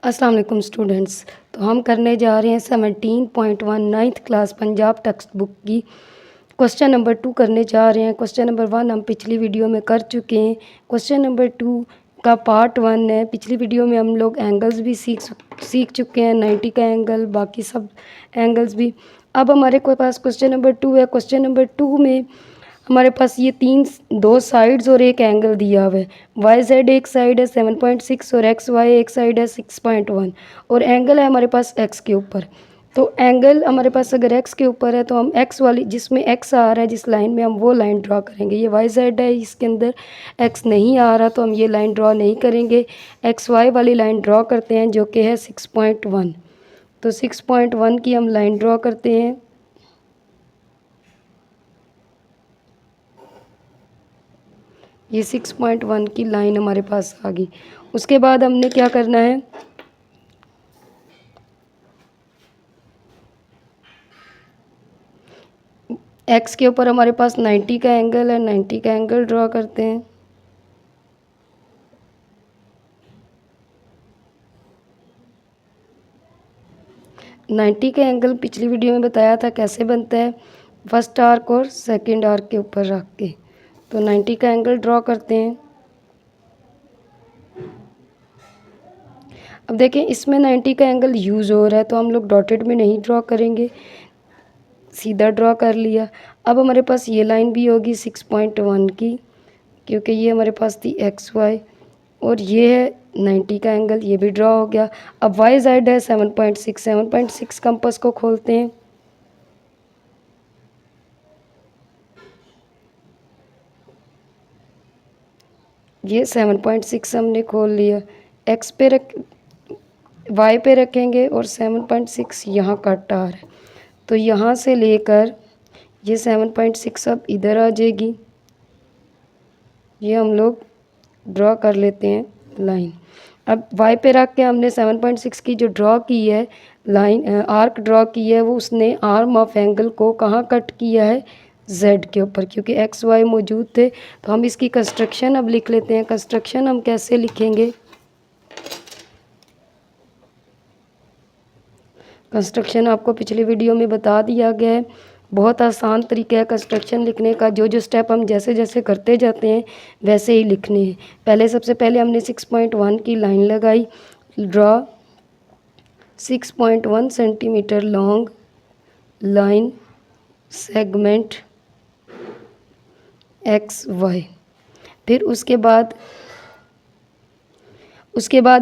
अस्सलाम वालेकुम स्टूडेंट्स। तो हम करने जा रहे हैं 17.1 9th class Punjab text book की क्वेश्चन नंबर 2 करने जा रहे हैं। क्वेश्चन नंबर 1 हम पिछली वीडियो में कर चुके हैं। क्वेश्चन नंबर 2 का पार्ट 1 है। पिछली वीडियो में हम लोग एंगल्स भी सीख चुके हैं, 90 का एंगल, बाकी सब एंगल्स भी। अब हमारे पास क्वेश्चन नंबर 2 है। क्वेश्चन नंबर 2 में हमारे पास ये दो साइड्स और एक एंगल दिया हुआ है। वाई जेड एक साइड है 7.6 और एक्स वाई एक साइड है 6.1 और एंगल है हमारे पास एक्स के ऊपर। तो एंगल हमारे पास अगर एक्स के ऊपर है तो हम एक्स वाली जिसमें एक्स आ रहा है जिस लाइन में हम वो लाइन ड्रॉ करेंगे। ये वाई जेड है, इसके अंदर एक्स नहीं आ रहा तो हम ये लाइन ड्रॉ नहीं करेंगे। एक्स वाई वाली लाइन ड्रॉ करते हैं जो कि है 6.1। तो 6.1 की हम लाइन ड्रॉ करते हैं। ये 6.1 की लाइन हमारे पास आ गई। उसके बाद हमने क्या करना है, एक्स के ऊपर हमारे पास 90 का एंगल है, 90 का एंगल ड्रॉ करते हैं। नाइन्टी का एंगल पिछली वीडियो में बताया था कैसे बनता है, फर्स्ट आर्क और सेकंड आर्क के ऊपर रख के। तो 90 का एंगल ड्रॉ करते हैं। अब देखें इसमें 90 का एंगल यूज़ हो रहा है तो हम लोग डॉटेड में नहीं ड्रॉ करेंगे, सीधा ड्रॉ कर लिया। अब हमारे पास ये लाइन भी होगी 6.1 की, क्योंकि ये हमारे पास थी एक्स वाई, और ये है 90 का एंगल, ये भी ड्रॉ हो गया। अब वाई जेड है 7.6, 7.6 कंपास को खोलते हैं। ये 7.6 हमने खोल लिया। एक्स पे रख वाई पे रखेंगे और 7.6 यहाँ कट आ रहा है तो यहाँ से लेकर ये 7.6 अब इधर आ जाएगी। ये हम लोग ड्रॉ कर लेते हैं लाइन। अब वाई पे रख के हमने 7.6 की जो ड्रॉ की है लाइन, आर्क ड्रॉ की है, वो उसने आर्म ऑफ एंगल को कहाँ कट किया है, जेड के ऊपर, क्योंकि एक्स वाई मौजूद थे। तो हम इसकी कंस्ट्रक्शन अब लिख लेते हैं। कंस्ट्रक्शन हम कैसे लिखेंगे, कंस्ट्रक्शन आपको पिछली वीडियो में बता दिया गया है। बहुत आसान तरीका है कंस्ट्रक्शन लिखने का। जो जो स्टेप हम जैसे जैसे करते जाते हैं वैसे ही लिखने हैं। सबसे पहले हमने 6.1 की लाइन लगाई। Draw 6.1 centimetre long line segment X Y. फिर उसके बाद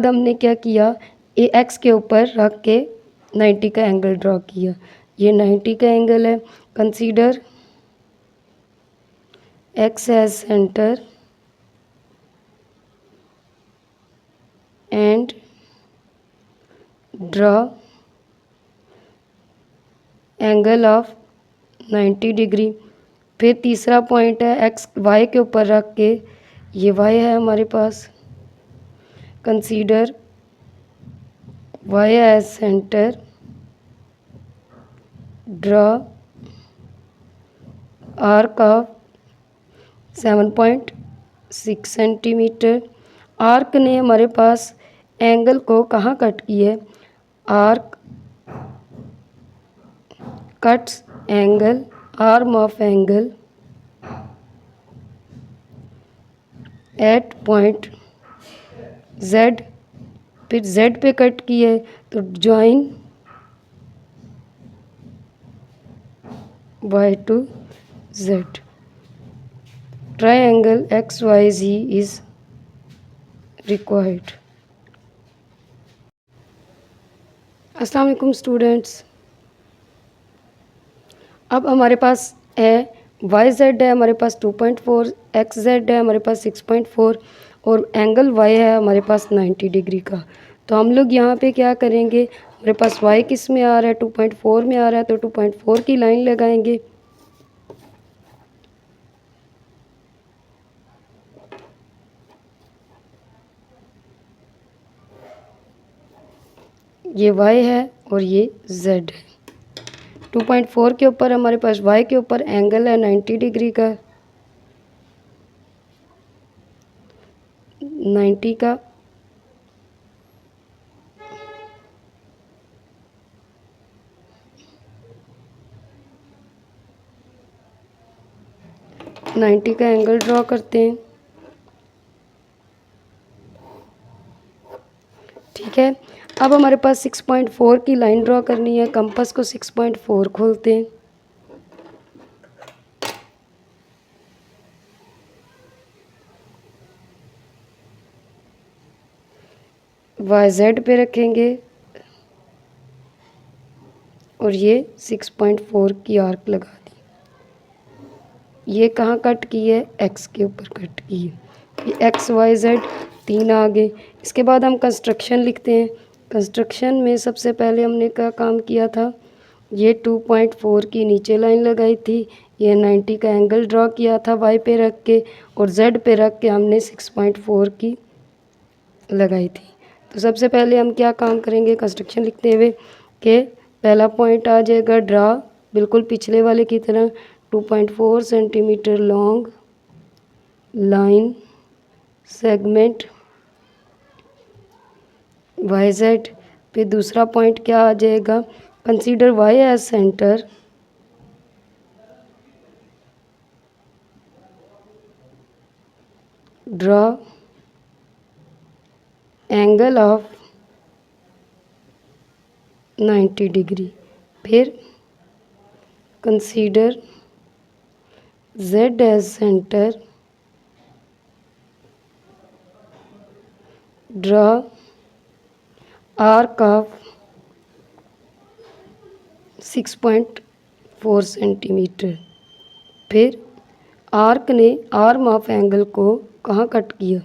हमने क्या किया, ए एक्स के ऊपर रख के 90 का एंगल ड्रॉ किया। ये 90 का एंगल है। Consider X as centre and draw angle of 90 degree. फिर तीसरा पॉइंट है एक्स वाई के ऊपर रख के, ये वाई है हमारे पास। Consider Y as centre, draw arc of 7.6 centimetre. Arc ने हमारे पास एंगल को कहाँ कट किया है, arc cuts angle, arm of angle at point Z. फिर जेड पे कट किया है तो join Y to Z. Triangle X Y Z is required. अस्सलाम वालेकुम स्टूडेंट्स। अब हमारे पास है वाई जेड है हमारे पास 2.4, एक्स जेड है हमारे पास 6.4 और एंगल वाई है हमारे पास 90 डिग्री का। तो हम लोग यहाँ पे क्या करेंगे, हमारे पास वाई किस में आ रहा है, 2.4 में आ रहा है, तो 2.4 की लाइन लगाएंगे। ये वाई है और ये जेड है। 2.4 के ऊपर हमारे पास वाई के ऊपर एंगल है 90 डिग्री का, 90 का 90 का एंगल ड्रॉ करते हैं। ठीक है, अब हमारे पास 6.4 की लाइन ड्रॉ करनी है। कंपास को 6.4 खोलते हैं। YZ पे रखेंगे और ये 6.4 की आर्क लगा दी। ये कहाँ कट की है? X के ऊपर कट की है। ये XYZ 3 आगे। इसके बाद हम कंस्ट्रक्शन लिखते हैं। कंस्ट्रक्शन में सबसे पहले हमने क्या काम किया था? ये 2.4 की नीचे लाइन लगाई थी। ये 90 का एंगल ड्रॉ किया था Y पे रख के, और Z पे रख के हमने 6.4 की लगाई थी। तो सबसे पहले हम क्या काम करेंगे कंस्ट्रक्शन लिखते हुए कि पहला पॉइंट आ जाएगा ड्रा, बिल्कुल पिछले वाले की तरह 2.4 centimetre long line segment YZ पे। दूसरा पॉइंट क्या आ जाएगा? Consider Y as centre, draw angle of 90 degree. फिर consider Z as centre, draw arc of 6.4 centimetre. फिर आर्क ने आर्म ऑफ एंगल को कहाँ कट किया?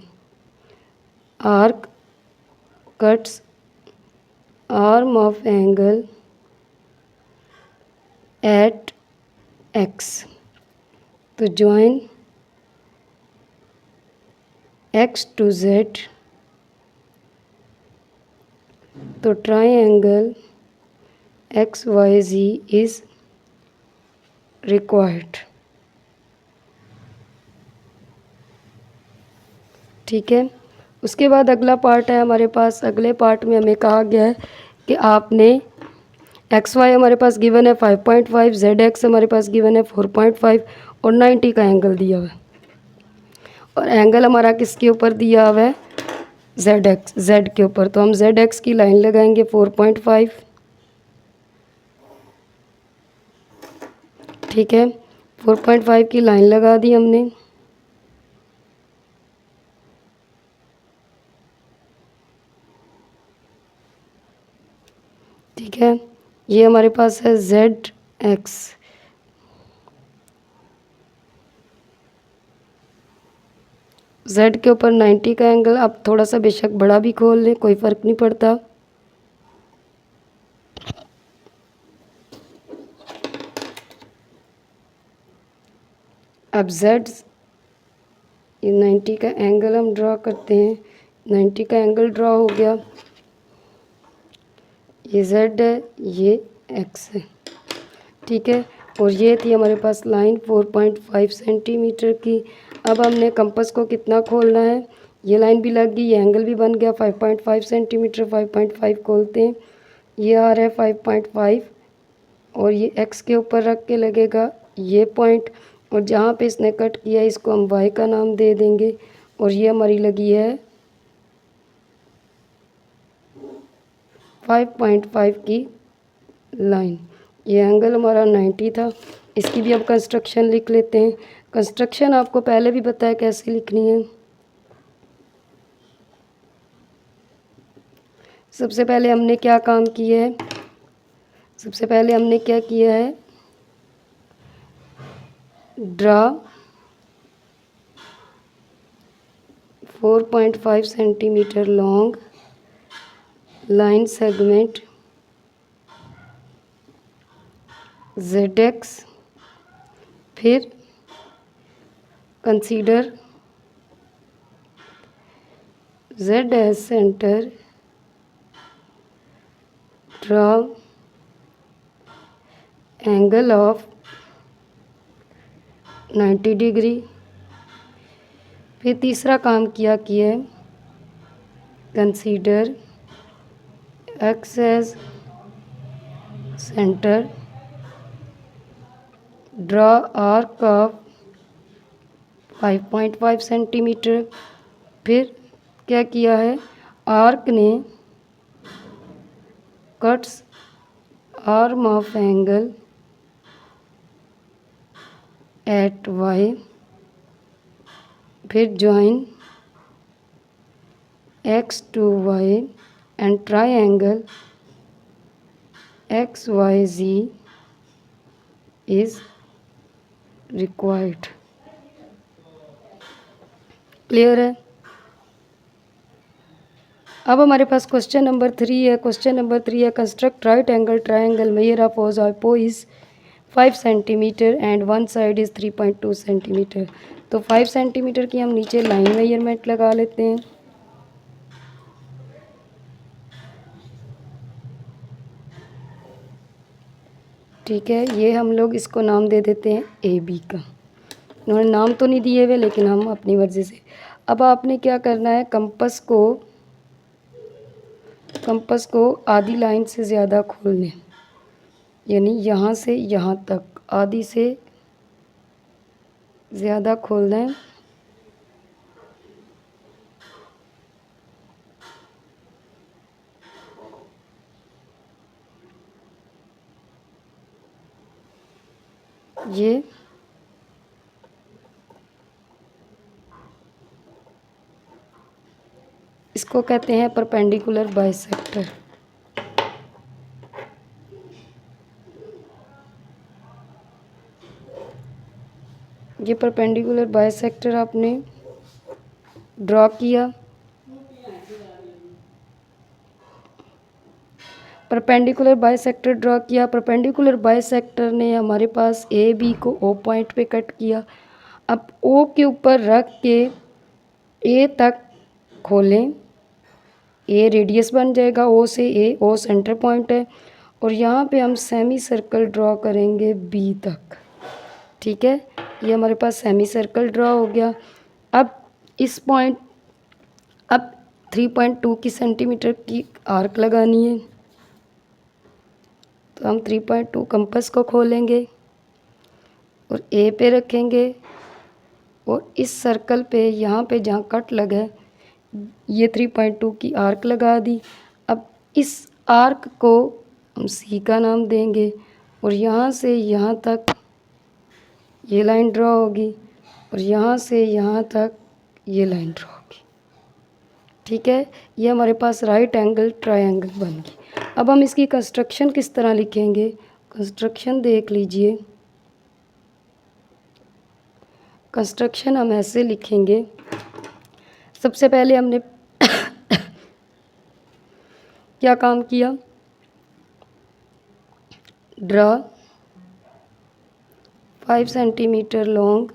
Arc cuts arm of angle at X। तो ज्वाइन X to Z। तो triangle XYZ is required. ठीक है, उसके बाद अगला पार्ट है हमारे पास। अगले पार्ट में हमें कहा गया है कि आपने XY हमारे पास गिवन है 5.5, ZX हमारे पास गिवन है 4.5 और 90 का एंगल दिया हुआ है। और एंगल हमारा किसके ऊपर दिया हुआ है? Z के ऊपर। तो हम ZX की लाइन लगाएंगे 4.5। ठीक है, 4.5 की लाइन लगा दी हमने। ठीक है, ये हमारे पास है ZX। Z के ऊपर 90 का एंगल। आप थोड़ा सा बेशक बड़ा भी खोल लें, कोई फ़र्क नहीं पड़ता। अब Z, ये 90 का एंगल हम ड्रॉ करते हैं। 90 का एंगल ड्रॉ हो गया। ये Z है, ये X है। ठीक है, और ये थी हमारे पास लाइन 4.5 सेंटीमीटर की। अब हमने कंपास को कितना खोलना है? ये लाइन भी लग गई, ये एंगल भी बन गया 5.5 सेंटीमीटर। 5.5 खोलते हैं। ये आ रहा है 5.5 और ये X के ऊपर रख के लगेगा ये पॉइंट, और जहाँ पे इसने कट किया इसको हम Y का नाम दे देंगे। और ये हमारी लगी है 5.5 की लाइन। ये एंगल हमारा 90 था। इसकी भी अब कंस्ट्रक्शन लिख लेते हैं। कंस्ट्रक्शन आपको पहले भी बताया कैसे लिखनी है। सबसे पहले हमने क्या काम किया है? सबसे पहले हमने क्या किया है? Draw 4.5 centimetre long line segment ZX। फिर consider Z as centre, draw angle of 90 degree. फिर तीसरा काम किया है consider X as centre, draw arc of 5.5 centimetre. फिर क्या किया है, आर्क ने cuts arm of angle at Y, फिर join X to Y and triangle X Y Z is required. Clear है। अब हमारे पास क्वेश्चन नंबर 3 है। क्वेश्चन नंबर 3 है, construct right angle triangle measure of Oppo is 5 centimetre and one side is 3.2 centimetre. तो 5 centimetre की हम नीचे line measurement लगा लेते हैं। ठीक है, ये हम लोग इसको नाम दे देते हैं ए बी का। उन्होंने नाम तो नहीं दिए हुए, लेकिन हम अपनी मर्ज़ी से। अब आपने क्या करना है, कंपस को आधी लाइन से ज़्यादा खोल लें, यानी यहाँ से यहाँ तक आधी से ज़्यादा खोल दें। ये इसको कहते हैं परपेंडिकुलर बाइसेक्टर। ये परपेंडिकुलर बाइसेक्टर आपने ड्रॉ किया। परपेंडिकुलर बाइसेक्टर ने हमारे पास ए बी को ओ पॉइंट पे कट किया। अब ओ के ऊपर रख के ए तक खोलें, ए रेडियस बन जाएगा ओ से ए, ओ सेंटर पॉइंट है, और यहाँ पे हम सेमी सर्कल ड्रॉ करेंगे बी तक। ठीक है, ये हमारे पास सेमी सर्कल ड्रॉ हो गया। अब इस पॉइंट, अब 3.2 की सेंटीमीटर की आर्क लगानी है, तो हम 3.2 कंपास को खोलेंगे और ए पे रखेंगे, और इस सर्कल पे यहाँ पे जहाँ कट लगा है ये 3.2 की आर्क लगा दी। अब इस आर्क को हम सी का नाम देंगे, और यहाँ से यहाँ तक ये लाइन ड्रॉ होगी, और यहाँ से यहाँ तक ये लाइन ड्रॉ होगी। ठीक है, ये हमारे पास राइट एंगल ट्रायंगल बन गई। अब हम इसकी कंस्ट्रक्शन किस तरह लिखेंगे, कंस्ट्रक्शन देख लीजिए। कंस्ट्रक्शन हम ऐसे लिखेंगे, सबसे पहले हमने क्या काम किया, draw 5 centimetre long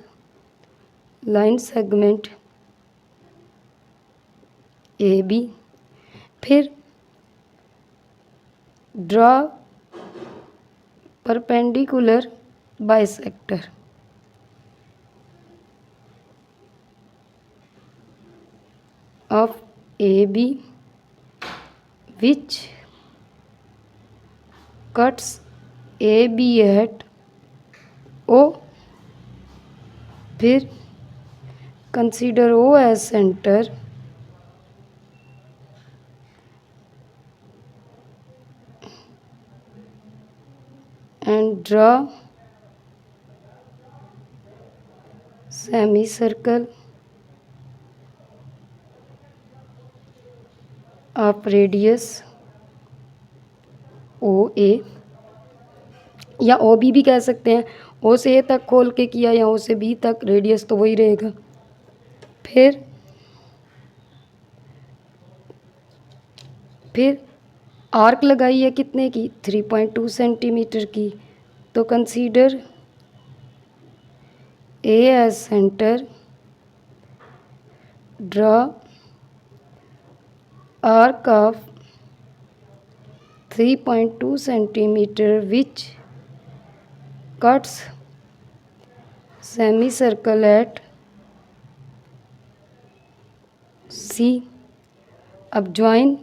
line segment A B, फिर draw perpendicular bisector of AB which cuts AB at O, फिर consider O as center and draw semicircle of radius OA, या OB भी कह सकते हैं। O से A तक खोल के किया या O से B तक, रेडियस तो वही रहेगा। फिर आर्क लगाई है कितने की, 3.2 सेंटीमीटर की। तो consider A as centre, draw arc of 3.2 centimetre which cuts semicircle at C। अब join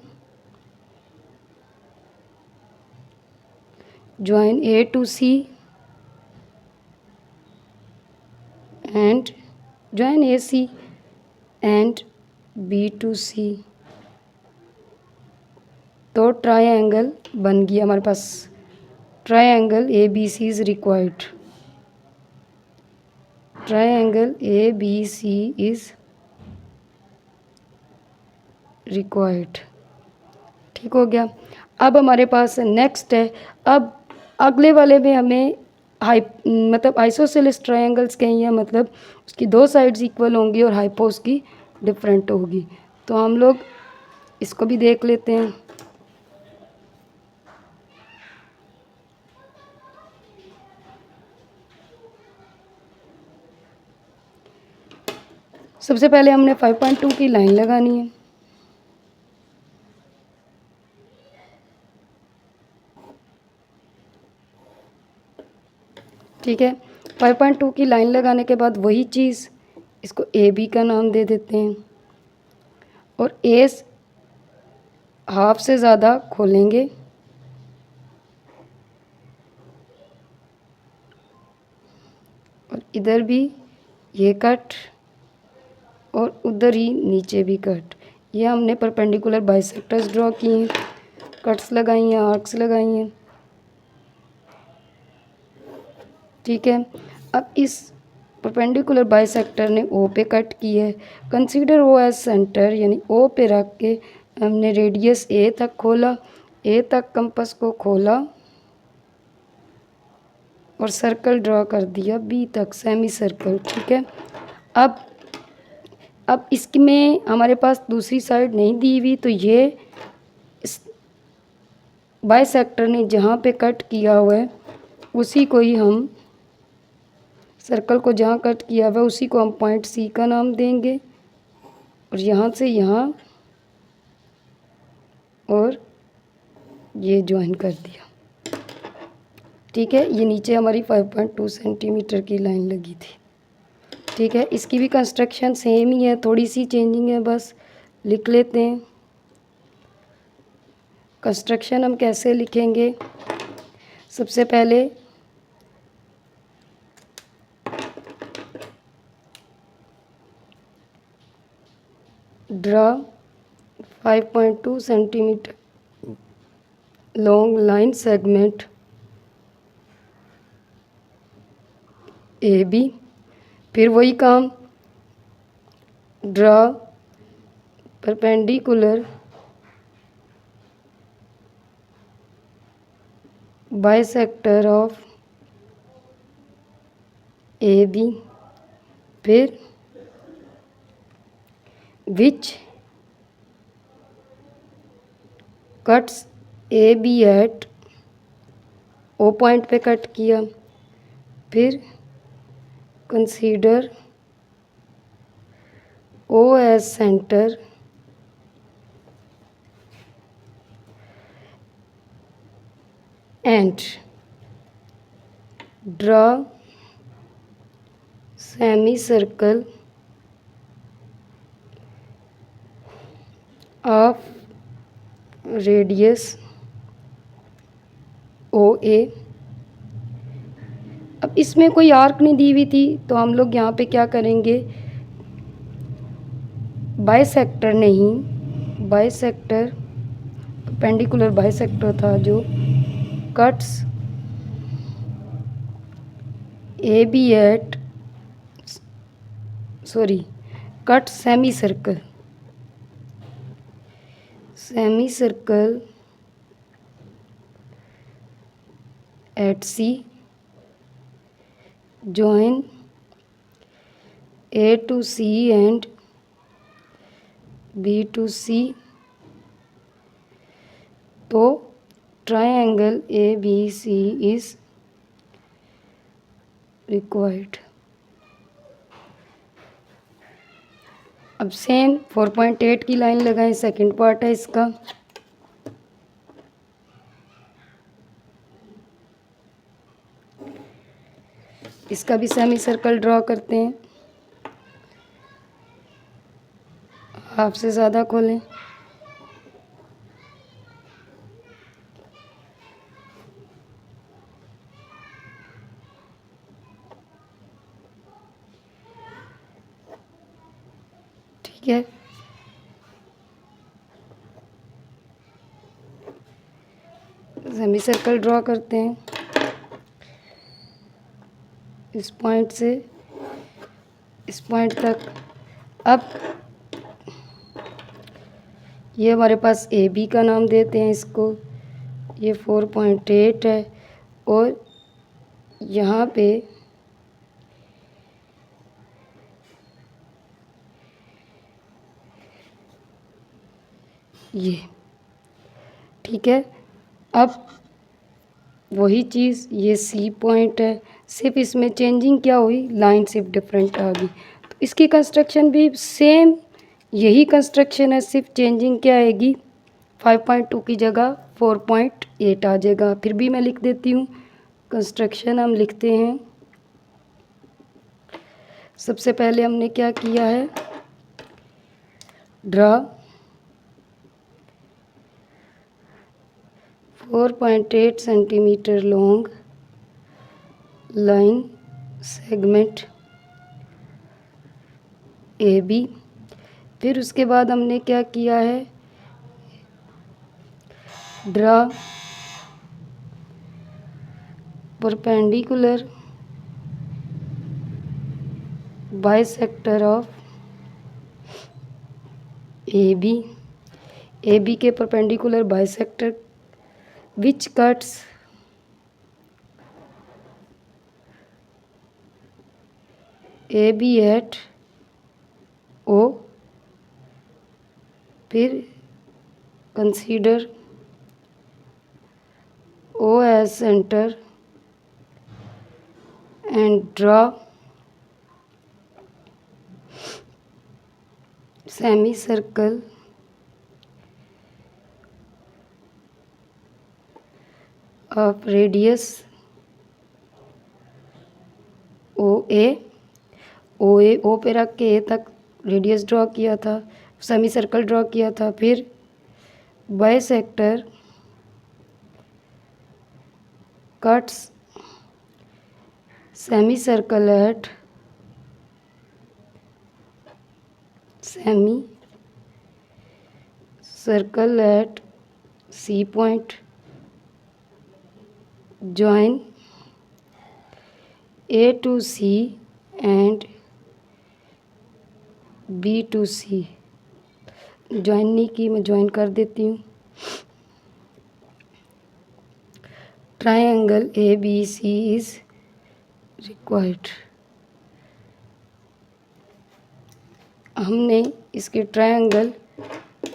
A to C and join A C and B to C, तो ट्रायंगल बन गया हमारे पास। Triangle A B C is required. Triangle A B C is required. ठीक हो गया। अब हमारे पास नेक्स्ट है, अब अगले वाले में हमें मतलब आइसोसेलेस ट्रायंगल्स कहीं हैं, मतलब उसकी दो साइड्स इक्वल होंगी और हाइपोस की डिफरेंट होगी। तो हम लोग इसको भी देख लेते हैं। सबसे पहले हमने 5.2 की लाइन लगानी है। ठीक है, 5.2 की लाइन लगाने के बाद वही चीज़ इसको ए बी का नाम दे देते हैं और ए हाफ से ज़्यादा खोलेंगे और इधर भी ये कट और उधर ही नीचे भी कट। ये हमने परपेंडिकुलर बाइसेक्टर्स ड्रॉ किए हैं, कट्स लगाई हैं, आर्क्स लगाई हैं। ठीक है, अब इस परपेंडिकुलर बाइसेक्टर ने ओ पे कट की है। कंसीडर ओ एज सेंटर, यानी ओ पे रख के हमने रेडियस ए तक खोला, ए तक कंपास को खोला और सर्कल ड्रॉ कर दिया बी तक, सेमी सर्कल। ठीक है, अब इसमें हमारे पास दूसरी साइड नहीं दी हुई, तो ये इस बाइसेक्टर ने जहाँ पे कट किया हुआ है उसी को ही हम, सर्कल को जहाँ कट किया हुआ है उसी को हम पॉइंट सी का नाम देंगे और यहाँ से यहाँ और ये ज्वाइन कर दिया। ठीक है, ये नीचे हमारी 5.2 सेंटीमीटर की लाइन लगी थी। ठीक है, इसकी भी कंस्ट्रक्शन सेम ही है, थोड़ी सी चेंजिंग है, बस लिख लेते हैं। कंस्ट्रक्शन हम कैसे लिखेंगे, सबसे पहले draw 5.2 centimetre long line segment A B. फिर वही काम, draw perpendicular bisector of A B, फिर which cuts A B at, O point पे कट किया, फिर consider O as centre and draw semi circle of radius O A. अब इसमें कोई आर्क नहीं दी हुई थी, तो हम लोग यहाँ पे क्या करेंगे, बाइसेक्टर नहीं, बाइसेक्टर परपेंडिकुलर बाइसेक्टर था जो cuts A B at, sorry, cut semi circle, semi circle at C, join A to C and B to C, तो triangle ABC is required। अब सेम 4.8 की लाइन लगाएं, सेकंड पार्ट है इसका। इसका भी सेमी सर्कल ड्रॉ करते हैं, हाफ से ज़्यादा खोलें, ठीक है, सेमी सर्कल ड्रॉ करते हैं इस पॉइंट से इस पॉइंट तक। अब ये हमारे पास ए बी का नाम देते हैं इसको, ये 4.8 है और यहाँ पे ये, ठीक है। अब वही चीज़ ये सी पॉइंट है, सिर्फ इसमें चेंजिंग क्या हुई, लाइन सिर्फ डिफरेंट आ गई। तो इसकी कंस्ट्रक्शन भी सेम यही कंस्ट्रक्शन है, सिर्फ चेंजिंग क्या आएगी, 5.2 की जगह 4.8 आ जाएगा। फिर भी मैं लिख देती हूँ कंस्ट्रक्शन, हम लिखते हैं। सबसे पहले हमने क्या किया है, draw 4.8 centimetre long line segment A B. फिर उसके बाद हमने क्या किया है, draw perpendicular bisector of A B के perpendicular bisector which cuts A B at O. फिर consider O as centre and draw semi circle of radius O पे रख के ए तक रेडियस ड्रॉ किया था, सेमी सर्कल ड्रॉ किया था। फिर bisector cuts semi circle at C point, join A to C and B to C। Join नहीं की, मैं ज्वाइन कर देती हूँ। Triangle ABC is required. हमने इसके ट्रायंगल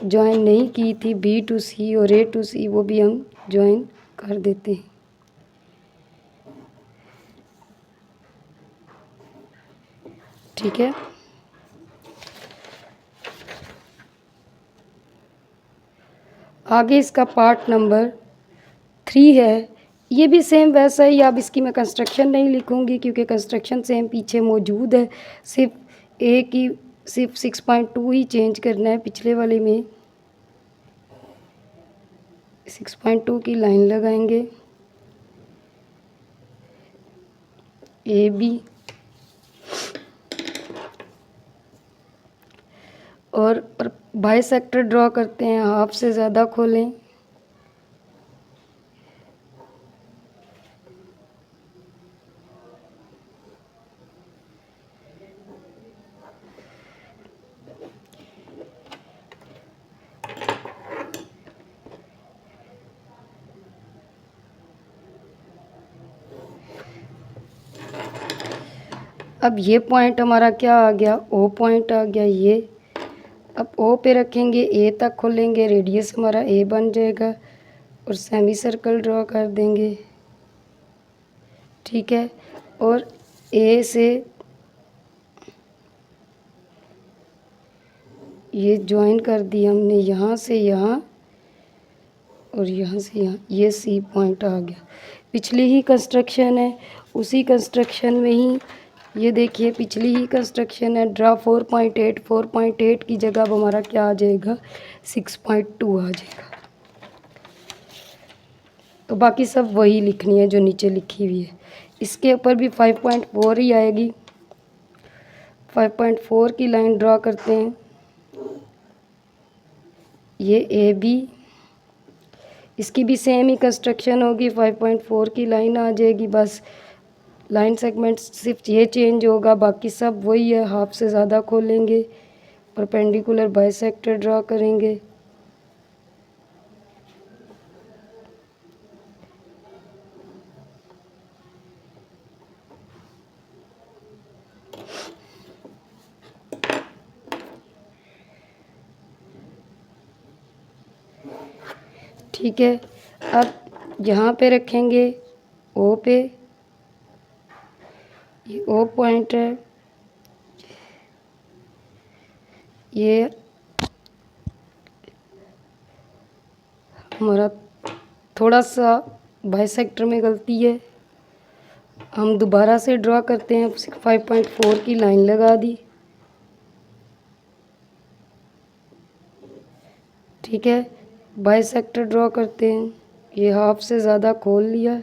ज्वाइन नहीं की थी, B to C और A to C, वो भी हम ज्वाइन कर देते हैं। ठीक है, आगे इसका पार्ट नंबर 3 है। ये भी सेम वैसा ही, अब इसकी मैं कंस्ट्रक्शन नहीं लिखूंगी क्योंकि कंस्ट्रक्शन सेम पीछे मौजूद है। सिर्फ ए की सिर्फ 6.2 ही चेंज करना है। पिछले वाले में 6.2 की लाइन लगाएंगे ए बी और बाइसेक्टर ड्रॉ करते हैं, हाफ से ज़्यादा खोलें। अब ये पॉइंट हमारा क्या आ गया, ओ पॉइंट आ गया ये। अब ओ पे रखेंगे, ए तक खोलेंगे, रेडियस हमारा ए बन जाएगा और सेमी सर्कल ड्रॉ कर देंगे। ठीक है, और ए से ये ज्वाइन कर दी हमने, यहाँ से यहाँ और यहाँ से यहाँ, ये सी पॉइंट आ गया। पिछली ही कंस्ट्रक्शन है, उसी कंस्ट्रक्शन में ही ये देखिए पिछली ही कंस्ट्रक्शन है। ड्रा 4.8 की जगह अब हमारा क्या आ जाएगा, 6.2 आ जाएगा। तो बाकी सब वही लिखनी है जो नीचे लिखी हुई है। इसके ऊपर भी 5.4 ही आएगी। 5.4 की लाइन ड्रा करते हैं। ये ए बी, इसकी भी सेम ही कंस्ट्रक्शन होगी, 5.4 की लाइन आ जाएगी। बस लाइन सेगमेंट सिर्फ ये चेंज होगा, बाकी सब वही है। हाफ से ज़्यादा खोलेंगे, परपेंडिकुलर बाइसेक्टर ड्रा करेंगे। ठीक है, अब यहाँ पे रखेंगे ओ पे, ये ओ पॉइंट है, ये हमारा थोड़ा सा बाइसेक्टर में गलती है, हम दोबारा से ड्रा करते हैं। 5.4 की लाइन लगा दी। ठीक है, बाइसेक्टर ड्रा करते हैं, ये हाफ से ज़्यादा खोल लिया।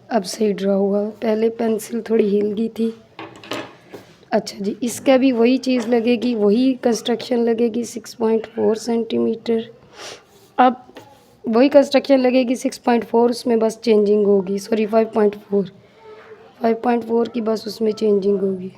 अब सही ड्रा हुआ, पहले पेंसिल थोड़ी हिल गई थी। अच्छा जी, इसका भी वही चीज़ लगेगी, वही कंस्ट्रक्शन लगेगी 6.4 सेंटीमीटर। अब वही कंस्ट्रक्शन लगेगी 6.4, उसमें बस चेंजिंग होगी, सॉरी 5.4 की बस उसमें चेंजिंग होगी।